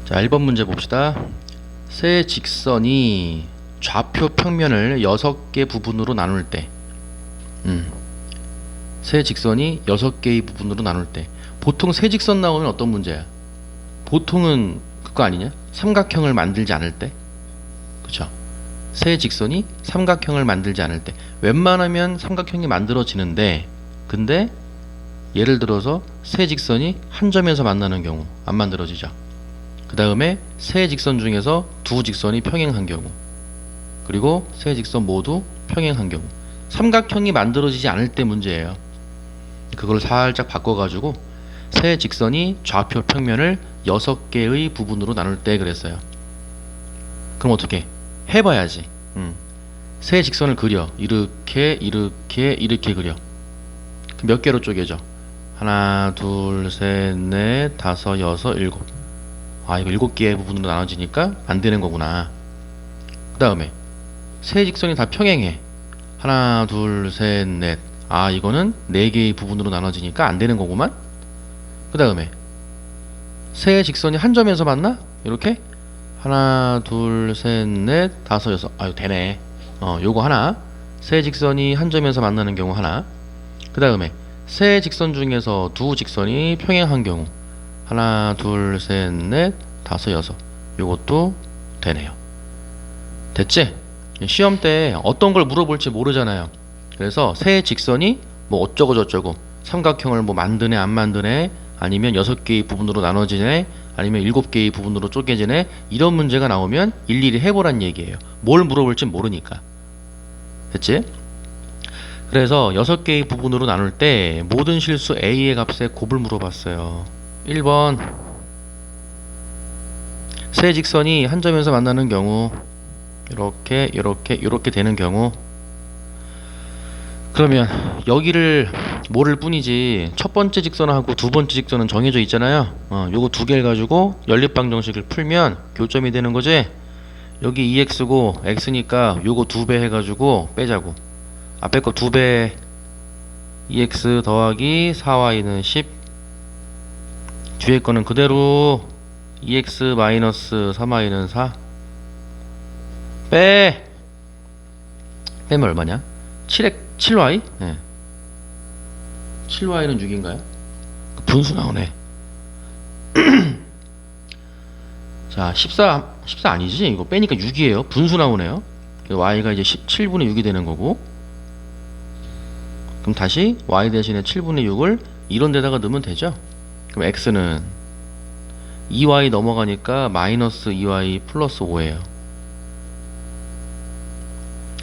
자, 1번 문제 봅시다. 세 직선이 좌표 평면을 6개 부분으로 나눌 때, 세 직선이 6개의 부분으로 나눌 때, 보통 세 직선 나오면 어떤 문제야? 보통은 그거 아니냐? 삼각형을 만들지 않을 때, 그쵸? 세 직선이 삼각형을 만들지 않을 때, 웬만하면 삼각형이 만들어지는데, 근데 예를 들어서 세 직선이 한 점에서 만나는 경우 안 만들어지죠. 그 다음에 세 직선 중에서 두 직선이 평행한 경우, 그리고 세 직선 모두 평행한 경우, 삼각형이 만들어지지 않을 때 문제예요. 그걸 살짝 바꿔가지고 세 직선이 좌표 평면을 6개의 부분으로 나눌 때 그랬어요. 그럼 어떻게 해봐야지. 세 직선을 그려. 이렇게 이렇게 이렇게 그려. 몇 개로 쪼개져? 하나, 둘, 셋, 넷, 다섯, 여섯, 일곱. 아, 이거 7개의 부분으로 나눠지니까 안 되는 거구나. 그 다음에 세 직선이 다 평행해. 하나, 둘, 셋, 넷. 아, 이거는 4개의 부분으로 나눠지니까 안 되는 거구만. 그 다음에 세 직선이 한 점에서 만나? 이렇게 하나, 둘, 셋, 넷, 다섯, 여섯. 아유, 되네. 요거 하나. 세 직선이 한 점에서 만나는 경우 하나. 그 다음에 세 직선 중에서 두 직선이 평행한 경우 하나, 둘, 셋, 넷, 다섯, 여섯. 요것도 되네요. 됐지? 시험 때 어떤 걸 물어볼지 모르잖아요. 그래서 세 직선이 뭐 어쩌고 저쩌고, 삼각형을 뭐 만드네 안 만드네, 아니면 6개의 부분으로 나눠지네, 아니면 7개의 부분으로 쪼개지네, 이런 문제가 나오면 일일이 해보란 얘기예요. 뭘 물어볼지 모르니까. 됐지? 그래서 6개의 부분으로 나눌 때 모든 실수 A의 값의 곱을 물어봤어요. 1번, 세 직선이 한 점에서 만나는 경우 이렇게 이렇게 이렇게 되는 경우, 그러면 여기를 모를 뿐이지 첫 번째 직선하고 두 번째 직선은 정해져 있잖아요. 요거 두 개를 가지고 연립방정식을 풀면 교점이 되는 거지. 여기 2x고 x니까 요거 2배 해가지고 빼자고. 앞에 거 2배, 2x 더하기 4y는 10. 뒤에 거는 그대로 2x 마이너스 3y는 4. 빼! 빼면 얼마냐? 7y? 네. 7y는 6인가요? 분수 나오네. 자, 14 아니지? 이거 빼니까 6이에요. 분수 나오네요. y가 이제 7분의 6이 되는 거고, 그럼 다시 y 대신에 7분의 6을 이런 데다가 넣으면 되죠. 그럼 x는 2y 넘어가니까 마이너스 2y 플러스 5예요.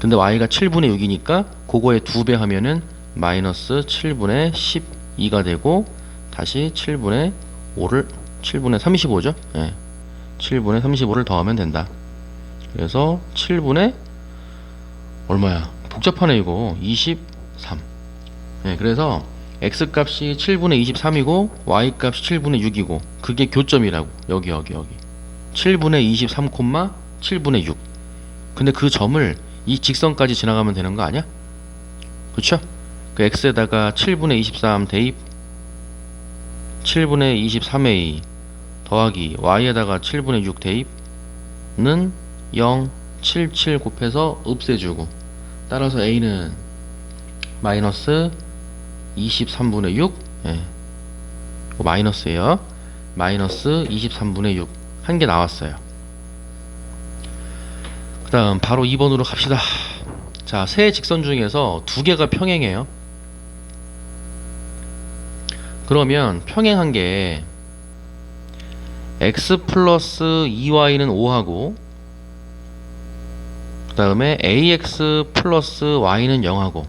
근데 y가 7분의 6이니까 그거에 2배 하면은 마이너스 7분의 12가 되고, 다시 7분의 35죠? 예. 7분의 35를 더하면 된다. 그래서 7분의 얼마야? 복잡하네 이거. 23. 예, 그래서 x 값이 7분의 23이고 y 값이 7분의 6이고, 그게 교점이라고. 여기 7분의 23, 7분의 6. 근데 그 점을 이 직선까지 지나가면 되는 거 아니야? 그쵸? 그 x에다가 7분의 23 대입, 7분의 23a 더하기 y에다가 7분의 6 대입는 0, 7, 7 곱해서 없애주고, 따라서 a는 마이너스 23분의 6. 예. 마이너스예요. 마이너스 23분의 6. 한 개 나왔어요. 그 다음 바로 2번으로 갑시다. 자, 세 직선 중에서 두 개가 평행해요. 그러면 평행한 게 x 플러스 2y는 5하고, 그 다음에 ax 플러스 y는 0하고,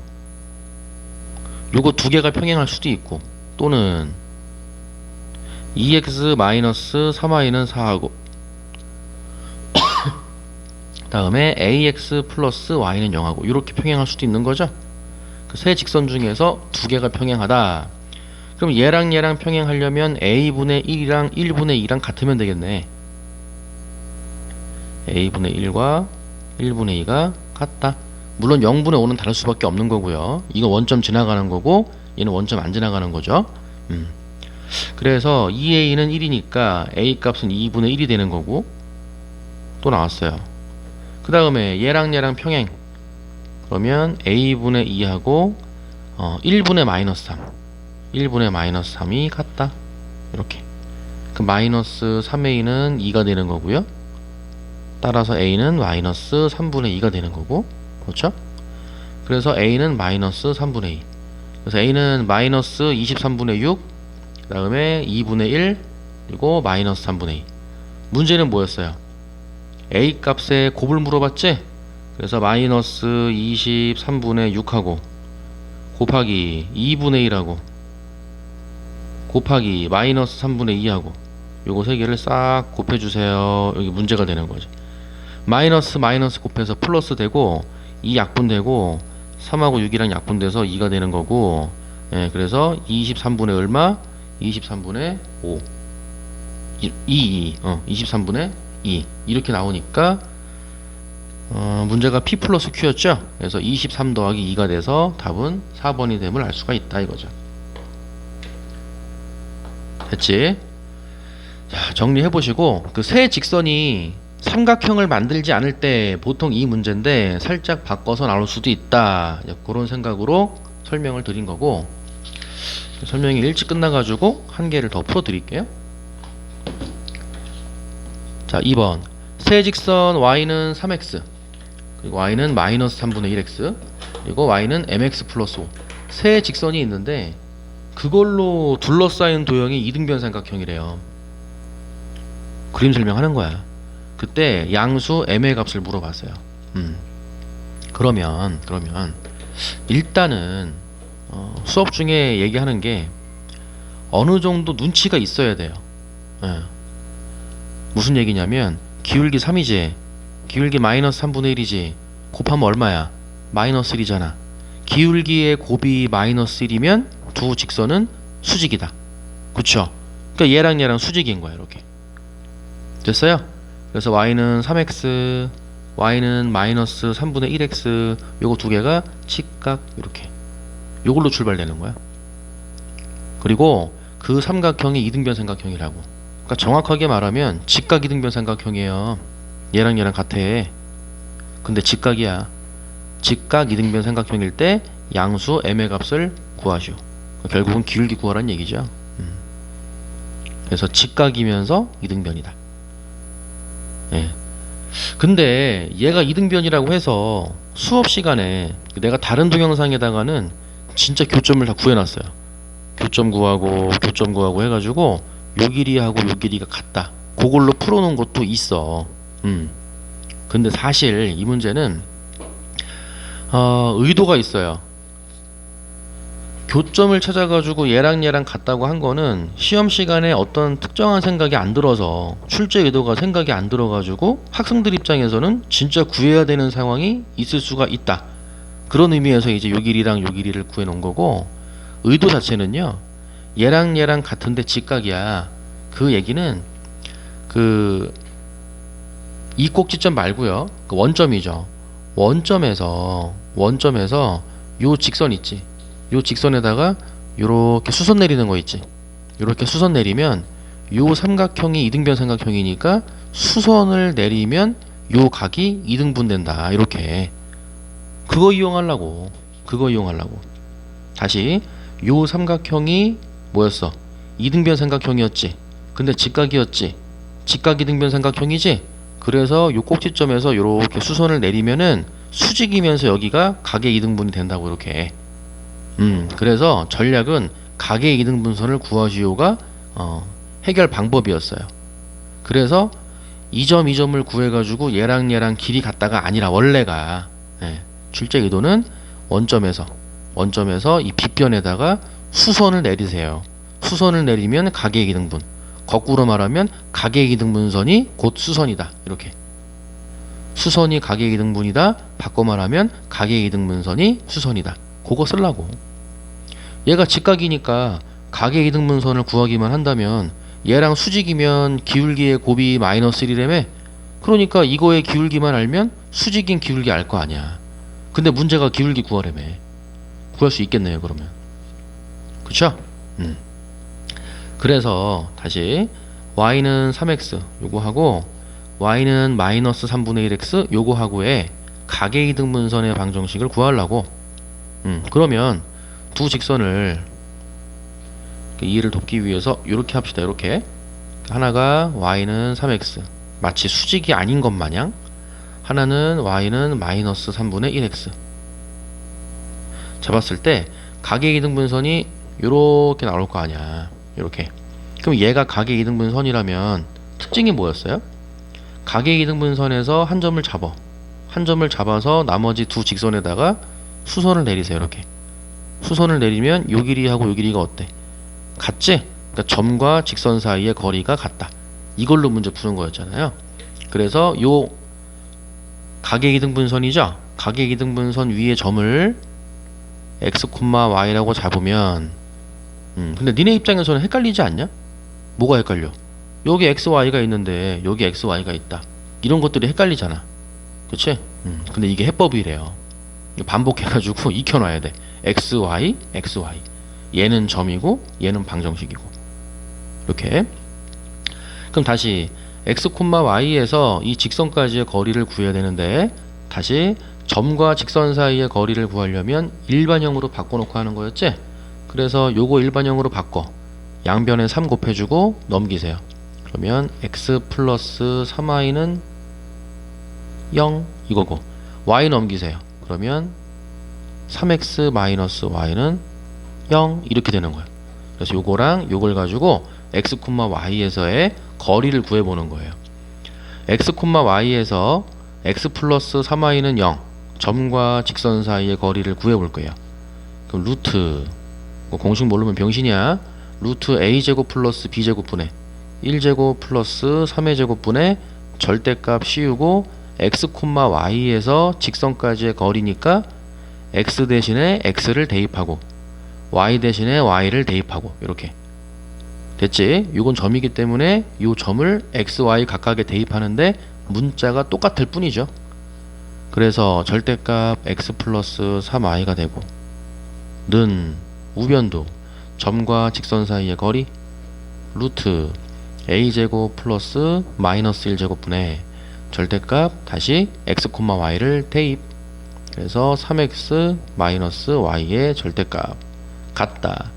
요거 두 개가 평행할 수도 있고, 또는 2x 마이너스 3y는 4하고, 다음에 ax 플러스 y는 0하고, 이렇게 평행할 수도 있는 거죠. 그 세 직선 중에서 두 개가 평행하다. 그럼 얘랑 얘랑 평행하려면 a분의 1이랑 1분의 2랑 같으면 되겠네. a분의 1과 1분의 2가 같다. 물론 0분의 5는 다를 수밖에 없는 거고요. 이건 원점 지나가는 거고, 얘는 원점 안 지나가는 거죠. 그래서 2a는 1이니까 a 값은 2분의 1이 되는 거고 또 나왔어요. 그 다음에 얘랑 평행. 그러면 a분의 2하고 1분의 마이너스 3 1분의 마이너스 3이 같다. 이렇게. 그 마이너스 3a는 2가 되는 거고요. 따라서 a는 마이너스 3분의 2가 되는 거고, 그렇죠? 그래서 a는 마이너스 3분의 2. 그래서 a는 마이너스 23분의 6, 그 다음에 2분의 1, 그리고 마이너스 3분의 2. 문제는 뭐였어요? a 값에 곱을 물어봤지? 그래서 마이너스 23분의 6하고 곱하기 2분의 1하고 곱하기 마이너스 3분의 2하고 요거 세 개를 싹 곱해주세요. 여기 문제가 되는 거죠. 마이너스 곱해서 플러스 되고 2 약분되고 3하고 6이랑 약분돼서 2가 되는 거고, 예, 그래서 23분의 얼마? 23분의 5 23분의 2 이렇게 나오니까 문제가 P 플러스 Q였죠. 그래서 23 더하기 2가 돼서 답은 4번이 됨을 알 수가 있다 이거죠. 됐지? 자, 정리해보시고 그 세 직선이 삼각형을 만들지 않을 때 보통 이 문제인데 살짝 바꿔서 나올 수도 있다. 그런 생각으로 설명을 드린 거고, 설명이 일찍 끝나가지고 한 개를 더 풀어드릴게요. 자, 2번 세 직선 y는 3x 그리고 y는 마이너스 3분의 1x 그리고 y는 mx 플러스 5 세 직선이 있는데 그걸로 둘러싸인 도형이 이등변 삼각형이래요. 그림 설명하는 거야. 그때 양수 m의 값을 물어봤어요. 그러면 일단은 수업 중에 얘기하는 게 어느 정도 눈치가 있어야 돼요. 예. 무슨 얘기냐면 기울기 3이지, 기울기 마이너스 3분의 1이지, 곱하면 얼마야? 마이너스 1이잖아. 기울기의 곱이 마이너스 1이면 두 직선은 수직이다. 그쵸? 그러니까 얘랑 수직인 거야. 이렇게 됐어요? 그래서 y는 3x, y는 마이너스 3분의 1x, 요거 두 개가 직각 이렇게 요걸로 출발되는 거야. 그리고 그 삼각형이 이등변 삼각형이라고. 그러니까 정확하게 말하면 직각 이등변 삼각형이에요. 얘랑 같아. 근데 직각이야. 직각 이등변 삼각형일 때 양수 m의 값을 구하시오. 결국은 기울기 구하라는 얘기죠. 그래서 직각이면서 이등변이다. 예. 근데 얘가 이등변이라고 해서 수업 시간에 내가 다른 동영상에다가는 진짜 교점을 다 구해놨어요. 교점 구하고 해가지고 요 길이하고 요 길이가 같다. 그걸로 풀어놓은 것도 있어. 근데 사실 이 문제는 의도가 있어요. 교점을 찾아가지고 얘랑 같다고 한 거는 시험 시간에 어떤 특정한 생각이 안 들어서 출제 의도가 생각이 안 들어가지고 학생들 입장에서는 진짜 구해야 되는 상황이 있을 수가 있다. 그런 의미에서 이제 요 길이랑 요 길이를 구해 놓은 거고, 의도 자체는요 얘랑 같은데 직각이야. 그 얘기는 그 이 꼭지점 말고요, 그 원점이죠. 원점에서 요 직선 있지. 요 직선에다가 요렇게 수선 내리는 거 있지. 요렇게 수선 내리면 요 삼각형이 이등변 삼각형이니까 수선을 내리면 요 각이 이등분 된다. 이렇게. 그거 이용하려고. 다시 요 삼각형이 뭐였어? 이등변 삼각형이었지. 근데 직각이었지. 직각 이등변 삼각형이지. 그래서 요 꼭지점에서 요렇게 수선을 내리면은 수직이면서 여기가 각의 이등분이 된다고 이렇게. 그래서 전략은 각의 이등분선을 구하시오가 해결 방법이었어요. 그래서 이 점을 구해가지고 얘랑 길이 같다가 아니라 원래가, 예, 출제 의도는 원점에서 이 빗변에다가 수선을 내리세요. 수선을 내리면 각의 이등분. 거꾸로 말하면 각의 이등분선이 곧 수선이다. 이렇게. 수선이 각의 이등분이다. 바꿔 말하면 각의 이등분선이 수선이다. 그거 쓰려고. 얘가 직각이니까 각의 이등분선을 구하기만 한다면 얘랑 수직이면 기울기의 곱이 마이너스 1이라며. 그러니까 이거의 기울기만 알면 수직인 기울기 알 거 아니야. 근데 문제가 기울기 구하라며. 구할 수 있겠네요 그러면. 그쵸? 그래서 다시 y는 3x 요거 하고 y는 마이너스 3분의 1x 요거 하고의 가계이등분선의 방정식을 구하려고 그러면 두 직선을 이해를 돕기 위해서 이렇게 합시다. 이렇게 하나가 y는 3x 마치 수직이 아닌 것 마냥, 하나는 y는 마이너스 3분의 1x 잡았을 때 가계이등분선이 이렇게 나올 거 아니야. 이렇게. 그럼 얘가 가계이등분선이라면 특징이 뭐였어요? 가계이등분선에서 한 점을 잡아. 한 점을 잡아서 나머지 두 직선에다가 수선을 내리세요. 이렇게. 수선을 내리면 요 길이하고 요 길이가 어때? 같지? 그러니까 점과 직선 사이의 거리가 같다. 이걸로 문제 푸는 거였잖아요. 그래서 요 가계이등분선이죠? 가계이등분선 위에 점을 x, y라고 잡으면 근데 니네 입장에서는 헷갈리지 않냐? 뭐가 헷갈려? 여기 x, y가 있는데 여기 x, y가 있다. 이런 것들이 헷갈리잖아. 그치? 근데 이게 해법이래요. 반복해가지고 익혀놔야 돼. x, y, x, y. 얘는 점이고 얘는 방정식이고. 이렇게. 그럼 다시 x, y에서 이 직선까지의 거리를 구해야 되는데 다시 점과 직선 사이의 거리를 구하려면 일반형으로 바꿔놓고 하는 거였지? 그래서 요거 일반형으로 바꿔. 양변에 3 곱해주고 넘기세요. 그러면 x 플러스 3y는 0 이거고 y 넘기세요. 그러면 3x 마이너스 y는 0 이렇게 되는 거예요. 그래서 요거랑 요걸 가지고 x, y에서의 거리를 구해보는 거예요. x, y에서 x 플러스 3y는 0 점과 직선 사이의 거리를 구해볼 거예요. 그럼 루트 공식 모르면 병신이야. 루트 a제곱 플러스 b제곱분의 1제곱 플러스 3의 제곱분의 절대값 씌우고 x, y에서 직선까지의 거리니까 x 대신에 x를 대입하고 y 대신에 y를 대입하고 이렇게 됐지? 이건 점이기 때문에 이 점을 x, y 각각에 대입하는데 문자가 똑같을 뿐이죠. 그래서 절대값 x 플러스 3y가 되고 는 우변도 점과 직선 사이의 거리 루트 a제곱 플러스 마이너스 1제곱분의 절대값 다시 x, y를 대입. 그래서 3x 마이너스 y의 절대값 같다.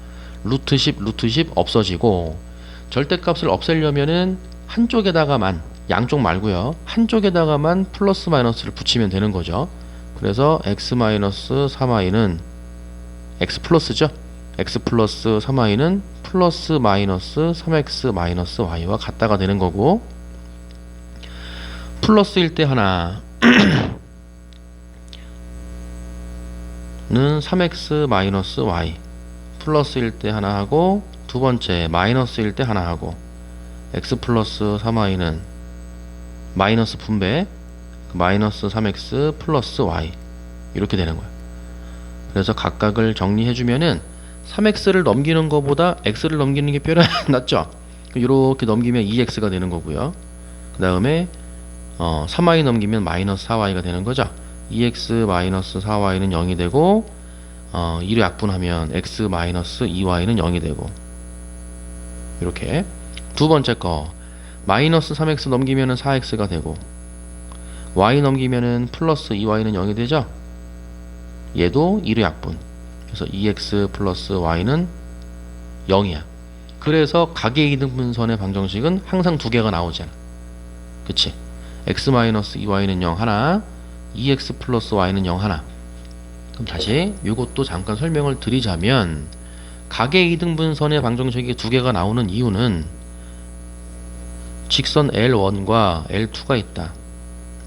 루트 10 없어지고 절대값을 없애려면은 한쪽에다가만 양쪽 말고요. 한쪽에다가만 플러스 마이너스를 붙이면 되는 거죠. 그래서 x 마이너스 3y는 x 플러스죠. x 플러스 3y는 플러스 마이너스 3x 마이너스 y와 같다가 되는 거고 플러스일 때 하나 는 3x 마이너스 y 플러스일 때 하나 하고 두 번째 마이너스일 때 하나 하고 x 플러스 3y는 마이너스 분배 마이너스 3x 플러스 y 이렇게 되는 거야. 그래서 각각을 정리해주면은 3x를 넘기는 것보다 x를 넘기는 게 뼈가 낫죠. 이렇게 넘기면 2x가 되는 거고요. 그 다음에 3y 넘기면 마이너스 4y가 되는 거죠. 2x 마이너스 4y는 0이 되고 2로 약분하면 x 마이너스 2y는 0이 되고 이렇게 두 번째 거 마이너스 3x 넘기면은 4x가 되고 y 넘기면은 플러스 2y는 0이 되죠. 얘도 2로 약분. 그래서 2x 플러스 y는 0이야. 그래서 가계이등분선의 방정식은 항상 두 개가 나오잖아. 그치? x 마이너스 2y는 0 하나 2x 플러스 y는 0 하나. 그럼 다시 이것도 잠깐 설명을 드리자면 가계이등분선의 방정식이 두 개가 나오는 이유는 직선 L1과 L2가 있다.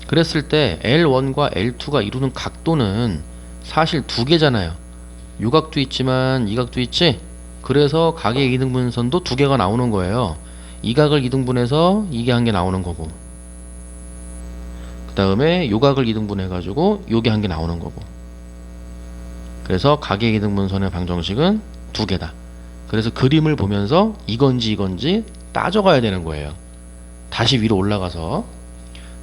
그랬을 때 L1과 L2가 이루는 각도는 사실 두 개잖아요. 요 각도 있지만 이 각도 있지? 그래서 가계이등분선도 두 개가 나오는 거예요. 이 각을 이등분해서 이게 한 개 나오는 거고 그 다음에 요 각을 이등분해 가지고 요게 한 개 나오는 거고 그래서 가계이등분선의 방정식은 두 개다. 그래서 그림을 보면서 이건지 따져가야 되는 거예요. 다시 위로 올라가서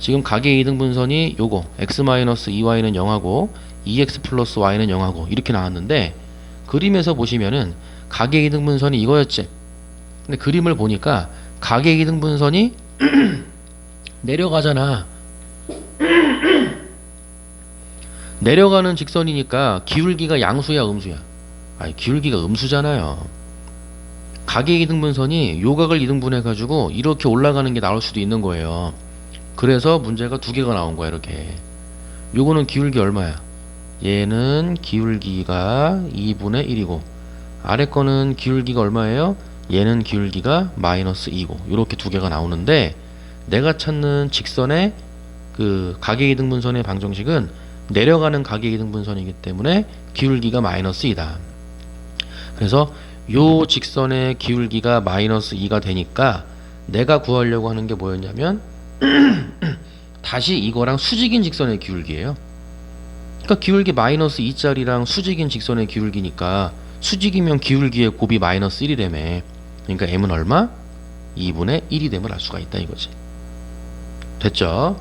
지금 가계이등분선이 요거 x-2y는 0하고 2x 플러스 y는 0하고 이렇게 나왔는데 그림에서 보시면은 가계이등분선이 이거였지. 근데 그림을 보니까 가계이등분선이 내려가잖아. 내려가는 직선이니까 기울기가 양수야 음수야? 아니 기울기가 음수잖아요. 가계이등분선이 요각을 이등분해 가지고 이렇게 올라가는 게 나올 수도 있는 거예요. 그래서 문제가 두 개가 나온 거야 이렇게. 요거는 기울기 얼마야? 얘는 기울기가 2분의 1이고 아래 거는 기울기가 얼마예요? 얘는 기울기가 마이너스 2고 이렇게 두 개가 나오는데 내가 찾는 직선의 그 가계이등분선의 방정식은 내려가는 가계이등분선이기 때문에 기울기가 마이너스 2다. 그래서 요 직선의 기울기가 마이너스 2가 되니까 내가 구하려고 하는 게 뭐였냐면 다시 이거랑 수직인 직선의 기울기예요. 그러니까 기울기 마이너스 2짜리랑 수직인 직선의 기울기니까 수직이면 기울기의 곱이 마이너스 1이라며. 그러니까 m은 얼마? 2분의 1이 됨을 알 수가 있다 이거지. 됐죠?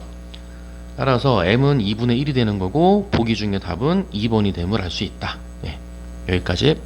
따라서 m은 2분의 1이 되는 거고 보기 중에 답은 2번이 됨을 알 수 있다. 네, 여기까지.